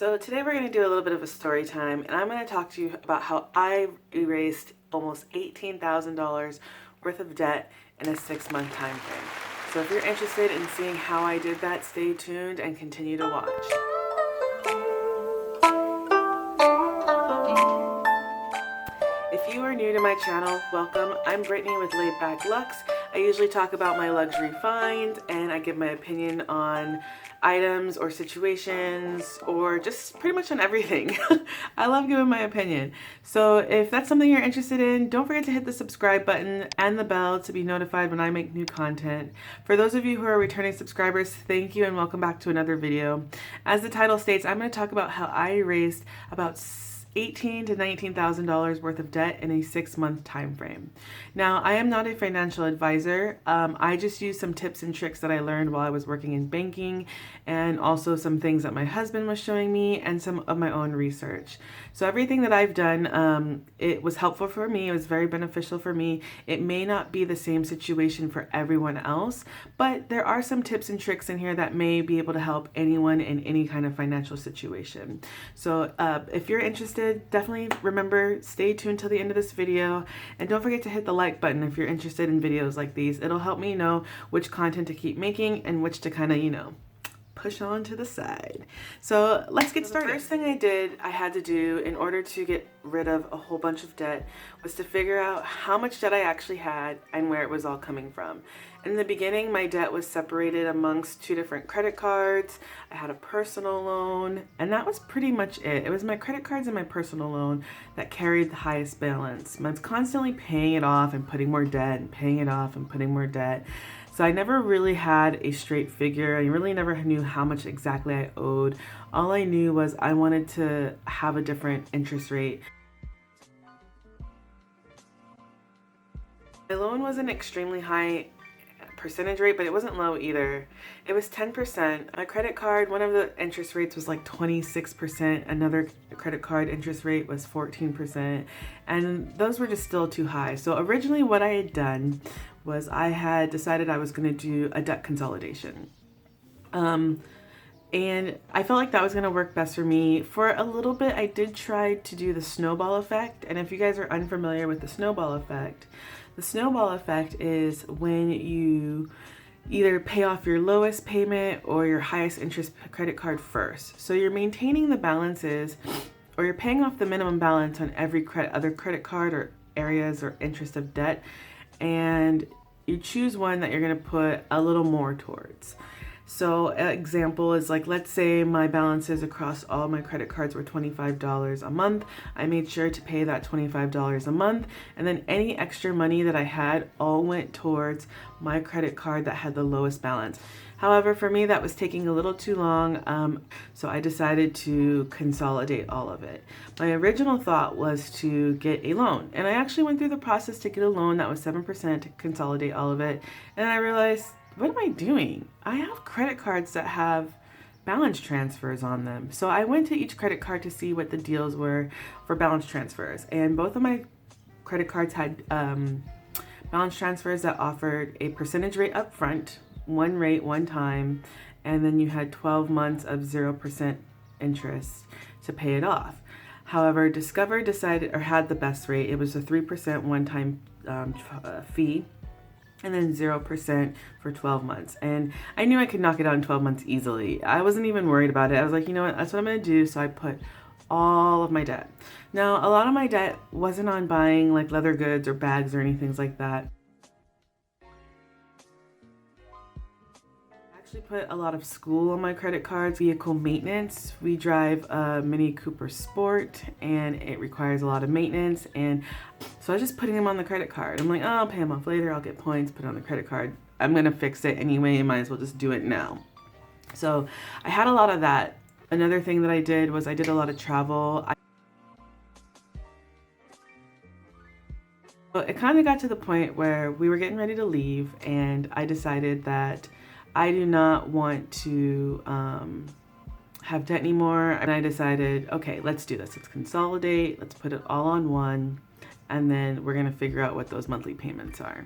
So today we're going to do a little bit of a story time, and I'm going to talk to you about how I erased almost $18,000 worth of debt in a 6-month time frame. So if you're interested in seeing how I did that, stay tuned and continue to watch. If you are new to my channel, welcome. I'm Brittany with Laid Back Lux. I usually talk about my luxury finds and I give my opinion on items or situations or just pretty much on everything. I love giving my opinion. So if that's something you're interested in, don't forget to hit the subscribe button and the bell to be notified when I make new content. For those of you who are returning subscribers, thank you and welcome back to another video. As the title states, I'm going to talk about how I erased about $18,000 to $19,000 worth of debt in a 6-month time frame. Now, I am not a financial advisor. I just use some tips and tricks that I learned while I was working in banking, and also some things that my husband was showing me and some of my own research. So everything that I've done, it was helpful for me. It was very beneficial for me. It may not be the same situation for everyone else, but there are some tips and tricks in here that may be able to help anyone in any kind of financial situation. So if you're interested, definitely remember, stay tuned till the end of this video, and don't forget to hit the like button if you're interested in videos like these. It'll help me know which content to keep making and which to kind of, push on to the side. So let's get started. The first thing I had to do in order to get rid of a whole bunch of debt was to figure out how much debt I actually had and where it was all coming from. In the beginning, my debt was separated amongst 2 different credit cards. I had a personal loan, and that was pretty much it. It was my credit cards and my personal loan that carried the highest balance. I was constantly paying it off and putting more debt and paying it off and putting more debt. So I never really had a straight figure. I really never knew how much exactly I owed. All I knew was I wanted to have a different interest rate. My loan wasn't extremely high percentage rate, but it wasn't low either. It was 10%. My credit card, one of the interest rates was like 26%. Another credit card interest rate was 14%. And those were just still too high. So originally what I had done was I had decided I was going to do a debt consolidation. And I felt like that was going to work best for me. For a little bit, I did try to do the snowball effect. And if you guys are unfamiliar with the snowball effect is when you either pay off your lowest payment or your highest interest credit card first. So you're maintaining the balances, or you're paying off the minimum balance on every other credit card or areas or interest of debt, and you choose one that you're going to put a little more towards. So an example is like, let's say my balances across all my credit cards were $25 a month. I made sure to pay that $25 a month, and then any extra money that I had all went towards my credit card that had the lowest balance. However, for me, that was taking a little too long, so I decided to consolidate all of it. My original thought was to get a loan, and I actually went through the process to get a loan that was 7% to consolidate all of it, and I realized, what am I doing? I have credit cards that have balance transfers on them. So I went to each credit card to see what the deals were for balance transfers, and both of my credit cards had balance transfers that offered a percentage rate up front, one rate, one time, and then you had 12 months of 0% interest to pay it off. However, Discover decided, or had the best rate. It was a 3% one-time fee, and then 0% for 12 months. And I knew I could knock it out in 12 months easily. I wasn't even worried about it. I was like, you know what, that's what I'm gonna do. So I put all of my debt. Now, a lot of my debt wasn't on buying like leather goods or bags or anything like that. I actually put a lot of school on my credit cards. Vehicle maintenance. We drive a Mini Cooper Sport, and it requires a lot of maintenance, and so I was just putting them on the credit card. I'm like, oh, I'll pay them off later, I'll get points, put it on the credit card. I'm gonna fix it anyway, might as well just do it now. So I had a lot of that. Another thing that I did was I did a lot of travel. It kind of got to the point where we were getting ready to leave, and I decided that I do not want to have debt anymore. And I decided, okay, let's do this. Let's consolidate. Let's put it all on one. And then we're going to figure out what those monthly payments are.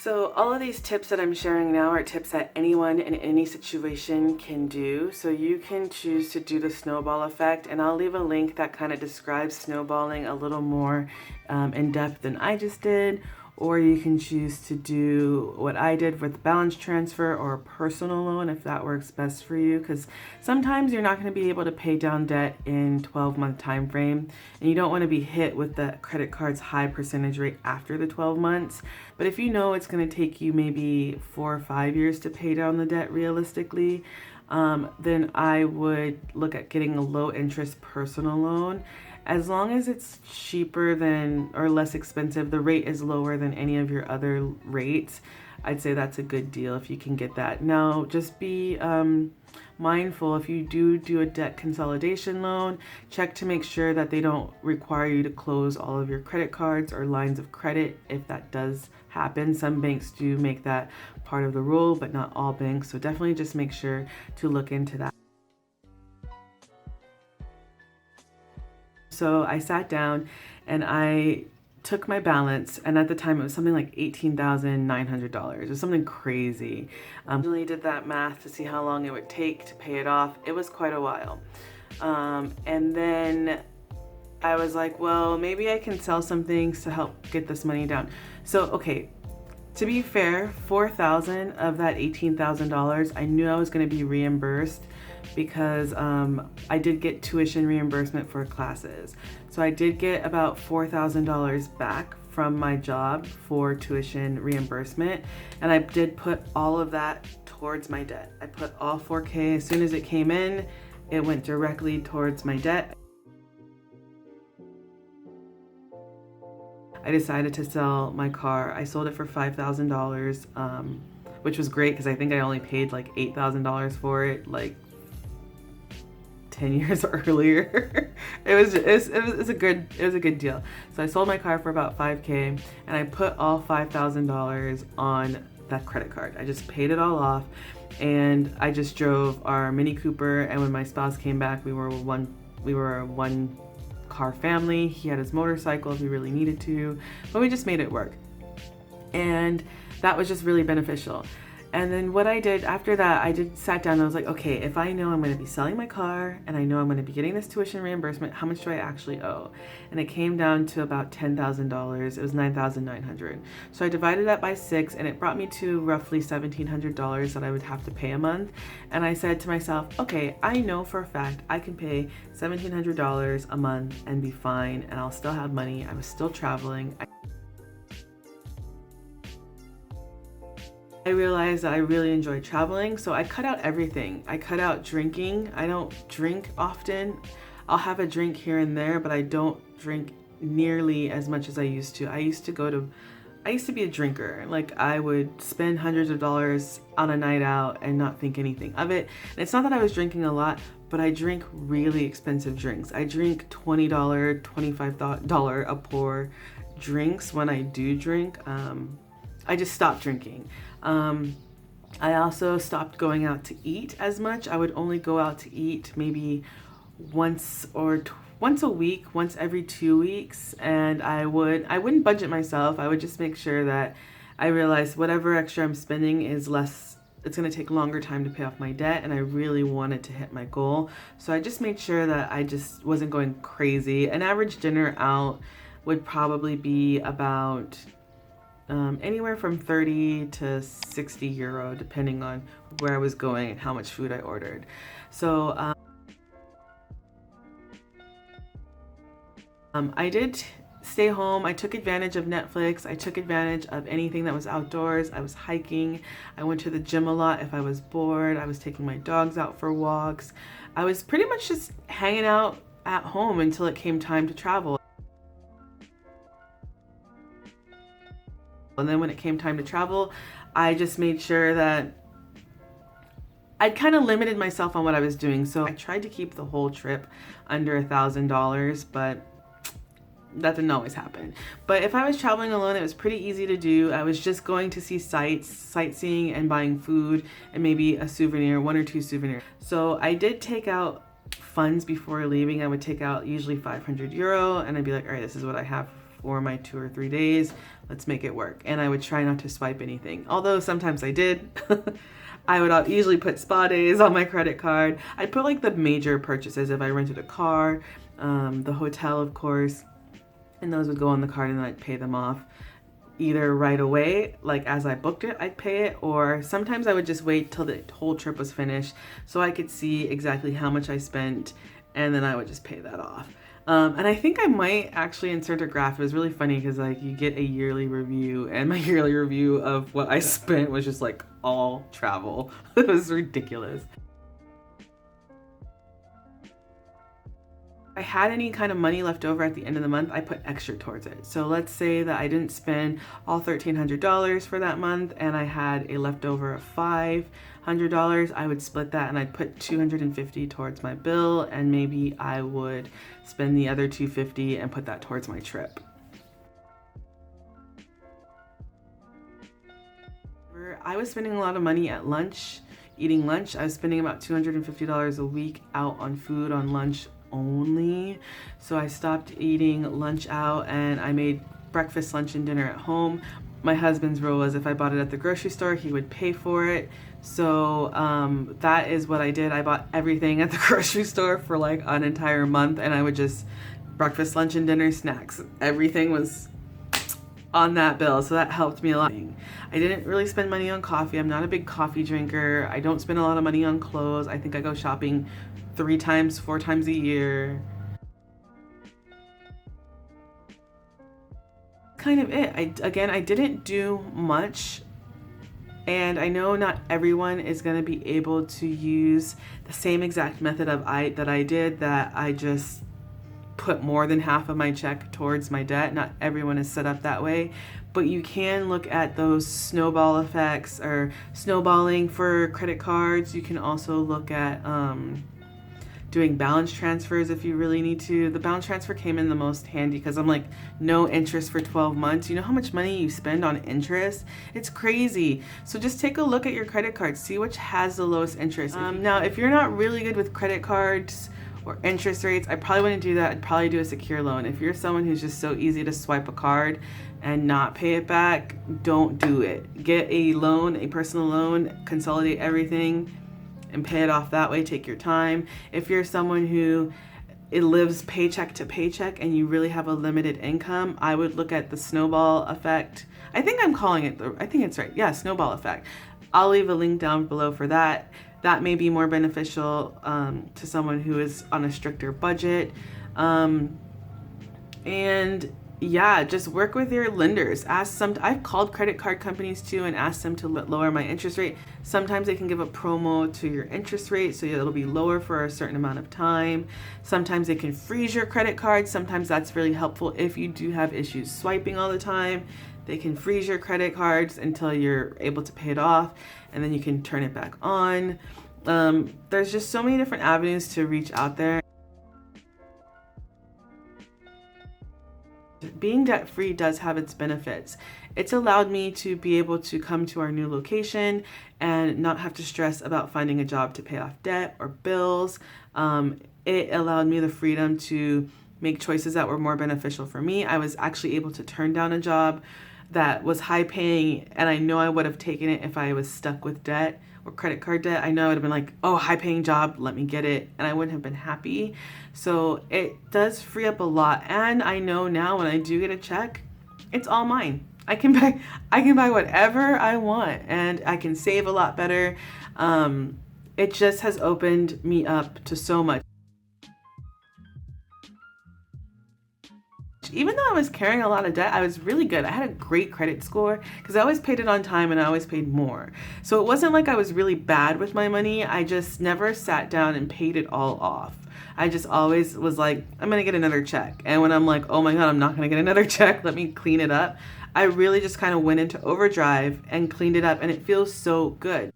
So all of these tips that I'm sharing now are tips that anyone in any situation can do. So you can choose to do the snowball effect, and I'll leave a link that kind of describes snowballing a little more in depth than I just did. Or you can choose to do what I did with balance transfer or a personal loan if that works best for you, because sometimes you're not going to be able to pay down debt in 12-month time frame, and you don't want to be hit with the credit card's high percentage rate after the 12 months. But if you know it's going to take you maybe 4 or 5 years to pay down the debt realistically, then I would look at getting a low interest personal loan. As long as it's cheaper than or less expensive, the rate is lower than any of your other rates, I'd say that's a good deal if you can get that. Now, just be mindful if you do a debt consolidation loan, check to make sure that they don't require you to close all of your credit cards or lines of credit if that does happen. Some banks do make that part of the rule, but not all banks. So definitely just make sure to look into that. So I sat down and I took my balance, and at the time it was something like $18,900. It was something crazy. I really did that math to see how long it would take to pay it off. It was quite a while. And then I was like, well, maybe I can sell some things to help get this money down. So, okay, to be fair, $4,000 of that $18,000, I knew I was going to be reimbursed because I did get tuition reimbursement for classes. So I did get about $4,000 back from my job for tuition reimbursement, and I did put all of that towards my debt. I put all $4K. As soon as it came in, it went directly towards my debt. I decided to sell my car. I sold it for $5,000, which was great because I think I only paid like $8,000 for it like 10 years earlier. It was a good deal. So I sold my car for about $5K, and I put all $5,000 on that credit card. I just paid it all off, and I just drove our Mini Cooper. And when my spouse came back, we were a one car family. He had his motorcycle if he really needed to, but we just made it work, and that was just really beneficial. And then what I did after that, I sat down and I was like, okay, if I know I'm going to be selling my car and I know I'm going to be getting this tuition reimbursement, how much do I actually owe? And it came down to about $10,000. It was $9,900. So I divided that by 6, and it brought me to roughly $1,700 that I would have to pay a month. And I said to myself, okay, I know for a fact I can pay $1,700 a month and be fine, and I'll still have money. I was still traveling. I realized that I really enjoy traveling, so I cut out everything. I cut out drinking. I don't drink often. I'll have a drink here and there, but I don't drink nearly as much as I used to. I used to be a drinker. Like, I would spend hundreds of dollars on a night out and not think anything of it. And it's not that I was drinking a lot, but I drink really expensive drinks. I drink $20, $25 a pour drinks when I do drink. I just stopped drinking. I also stopped going out to eat as much. I would only go out to eat maybe once a week, once every 2 weeks, and I wouldn't budget myself. I would just make sure that I realized whatever extra I'm spending is less. It's going to take longer time to pay off my debt, and I really wanted to hit my goal. So I just made sure that I just wasn't going crazy. An average dinner out would probably be about anywhere from 30 to 60 euro, depending on where I was going and how much food I ordered. So I did stay home. I took advantage of Netflix. I took advantage of anything that was outdoors. I was hiking. I went to the gym a lot if I was bored. I was taking my dogs out for walks. I was pretty much just hanging out at home until it came time to travel. And then when it came time to travel, I just made sure that I'd kind of limited myself on what I was doing. So I tried to keep the whole trip under $1,000, but that didn't always happen. But if I was traveling alone, it was pretty easy to do. I was just going to see sights, sightseeing, and buying food, and maybe a souvenir, 1 or 2 souvenirs. So I did take out funds before leaving. I would take out usually 500 euro, and I'd be like, all right, this is what I have for my 2 or 3 days. Let's make it work. And I would try not to swipe anything. Although sometimes I did. I would usually put spa days on my credit card. I'd put like the major purchases if I rented a car, the hotel, of course, and those would go on the card and then I'd pay them off either right away, like as I booked it, I'd pay it, or sometimes I would just wait till the whole trip was finished so I could see exactly how much I spent, and then I would just pay that off. And I think I might actually insert a graph. It was really funny because like you get a yearly review, and my yearly review of what I spent was just like all travel. It was ridiculous. I had any kind of money left over at the end of the month, I put extra towards it. So let's say that I didn't spend all $1,300 for that month and I had a leftover of $500, I would split that and I'd put $250 towards my bill, and maybe I would spend the other $250 and put that towards my trip. I was spending a lot of money at lunch, eating lunch. I was spending about $250 a week out on food on lunch only. So I stopped eating lunch out and I made breakfast, lunch, and dinner at home. My husband's rule was if I bought it at the grocery store, he would pay for it. So that is what I did. I bought everything at the grocery store for like an entire month, and I would just breakfast, lunch, and dinner, snacks. Everything was on that bill, so that helped me a lot. I didn't really spend money on coffee. I'm not a big coffee drinker. I don't spend a lot of money on clothes. I think I go shopping 3 times, 4 times a year. Kind of it. I didn't do much, and I know not everyone is going to be able to use the same exact method that I did, that I just put more than half of my check towards my debt. Not everyone is set up that way, but you can look at those snowball effects or snowballing for credit cards. You can also look at doing balance transfers if you really need to. The balance transfer came in the most handy because I'm like, no interest for 12 months. You know how much money you spend on interest? It's crazy. So just take a look at your credit cards, see which has the lowest interest. Now, if you're not really good with credit cards or interest rates, I probably wouldn't do that. I'd probably do a secure loan. If you're someone who's just so easy to swipe a card and not pay it back, don't do it. Get a loan, a personal loan, consolidate everything, and pay it off that way. Take your time. If you're someone who lives paycheck to paycheck and you really have a limited income, I would look at the snowball effect. I think I'm calling it, I think it's right. Yeah, snowball effect. I'll leave a link down below for that. That may be more beneficial to someone who is on a stricter budget. And yeah, just work with your lenders. I've called credit card companies too and asked them to lower my interest rate. Sometimes they can give a promo to your interest rate so it'll be lower for a certain amount of time. Sometimes they can freeze your credit card. Sometimes that's really helpful if you do have issues swiping all the time. They can freeze your credit cards until you're able to pay it off, and then you can turn it back on. There's just so many different avenues to reach out there. Being debt-free does have its benefits. It's allowed me to be able to come to our new location and not have to stress about finding a job to pay off debt or bills. It allowed me the freedom to make choices that were more beneficial for me. I was actually able to turn down a job that was high paying, and I know I would have taken it if I was stuck with debt or credit card debt. I know I would have been like, oh, high paying job, let me get it, and I wouldn't have been happy. So it does free up a lot, and I know now when I do get a check, it's all mine. I can buy whatever I want, and I can save a lot better. It just has opened me up to so much. Even though I was carrying a lot of debt, I was really good. I had a great credit score because I always paid it on time and I always paid more. So it wasn't like I was really bad with my money. I just never sat down and paid it all off. I just always was like, I'm going to get another check. And when I'm like, oh my God, I'm not going to get another check, let me clean it up. I really just kind of went into overdrive and cleaned it up, and it feels so good.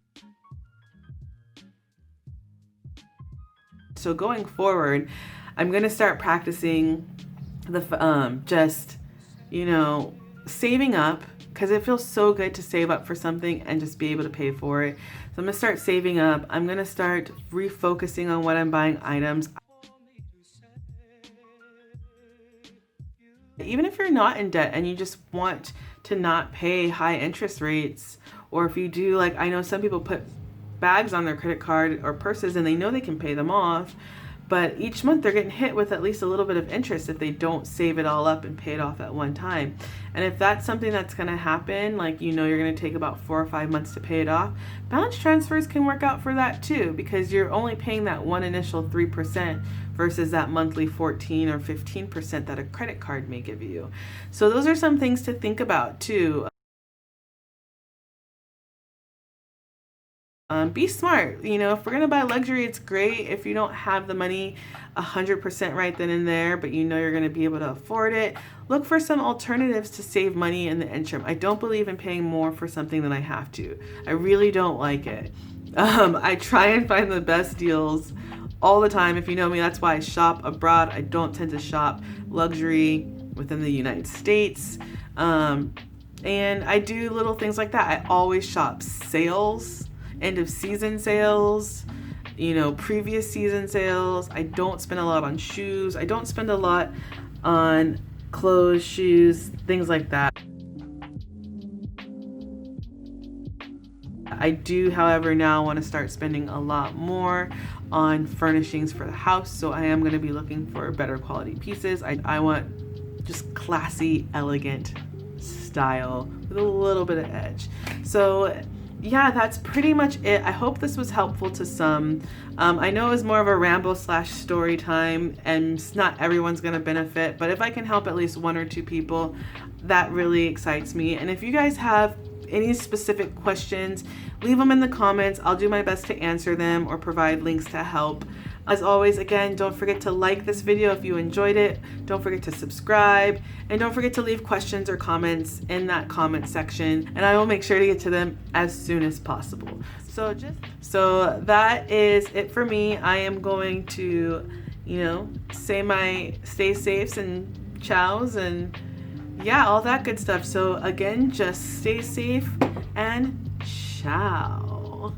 So going forward, I'm going to start practicing just, saving up, because it feels so good to save up for something and just be able to pay for it. So I'm gonna start saving up. I'm gonna start refocusing on what I'm buying items. Even if you're not in debt and you just want to not pay high interest rates, or if you do, like I know some people put bags on their credit card or purses and they know they can pay them off, but each month they're getting hit with at least a little bit of interest if they don't save it all up and pay it off at one time. And if that's something that's going to happen, like you're going to take about 4 or 5 months to pay it off, balance transfers can work out for that too, because you're only paying that one initial 3% versus that monthly 14 or 15% that a credit card may give you. So those are some things to think about too. Be smart. If we're gonna buy luxury, it's great if you don't have the money 100% right then and there, but you're gonna be able to afford it. Look for some alternatives to save money in the interim. I don't believe in paying more for something than I have to. I really don't like it. I try and find the best deals all the time. If you know me, that's why I shop abroad. I don't tend to shop luxury within the United States. And I do little things like that. I always shop sales, end of season sales, previous season sales. I don't spend a lot on shoes. I don't spend a lot on clothes, shoes, things like that. I do, however, now want to start spending a lot more on furnishings for the house. So I am going to be looking for better quality pieces. I want just classy, elegant style with a little bit of edge. So yeah, that's pretty much it. I hope this was helpful to some. I know it was more of a ramble / story time, and not everyone's going to benefit, but if I can help at least 1 or 2 people, that really excites me. And if you guys have any specific questions, leave them in the comments. I'll do my best to answer them or provide links to help. As always, again, don't forget to like this video if you enjoyed it. Don't forget to subscribe, and don't forget to leave questions or comments in that comment section, and I will make sure to get to them as soon as possible. So that is it for me. I am going to, say my stay safes and chows and yeah, all that good stuff. So again, just stay safe and ciao.